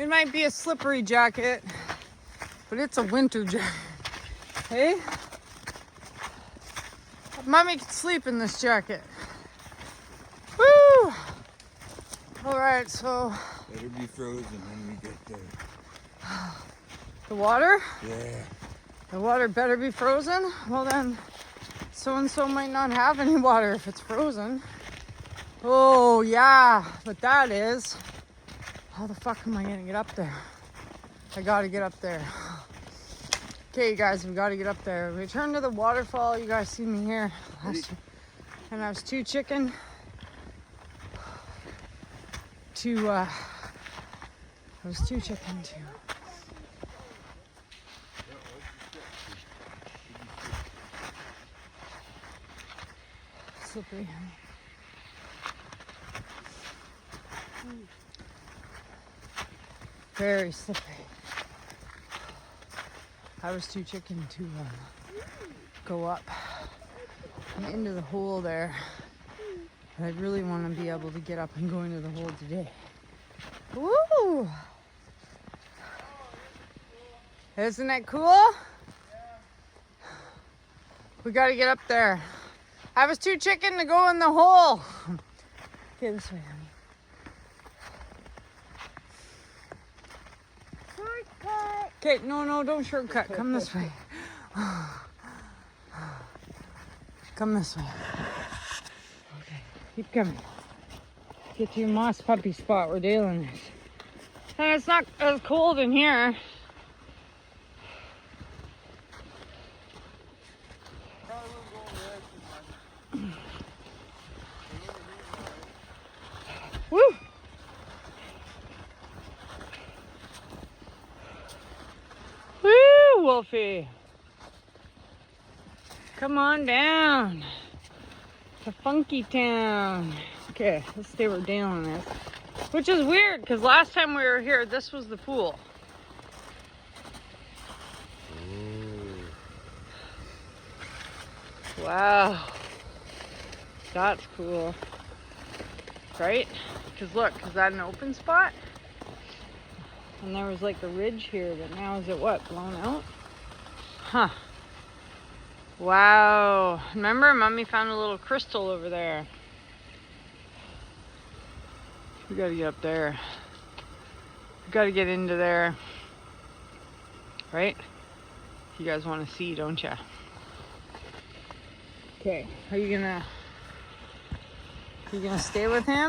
It might be a slippery jacket, but it's a winter jacket. Hey? Mommy can sleep in this jacket. Woo! Alright, so... Better be frozen when we get there. The water? Yeah. The water better be frozen? Well then, so-and-so might not have any water if it's frozen. Oh, yeah, but that is... How the fuck am I gonna get up there? I gotta get up there. Okay, you guys, we gotta get up there. We returned to the waterfall. You guys see me here last year. And I was too chicken to, I was too chicken to. Slippery. Very slippery. I was too chicken to go up and into the hole there. But I really want to be able to get up and go into the hole today. Woo! Isn't that cool? We got to get up there. I was too chicken to go in the hole. Okay, this way, honey. Shortcut. Okay, no, don't shortcut. Come this way. Come this way. Okay, keep coming. Get to your moss puppy spot where Dalen is. And it's not as cold in here. Woo! Woo, Wolfie! Come on down to Funky Town. Okay, let's stay where Dalen is. Which is weird, because last time we were here, this was the pool. Ooh. Wow. That's cool. Right? Because look, is that an open spot? And there was like a ridge here, but now is it what, blown out? Huh. Wow. Remember, Mommy found a little crystal over there. We gotta get up there. We gotta get into there. Right? You guys want to see, don't ya? Okay, are you gonna stay with him?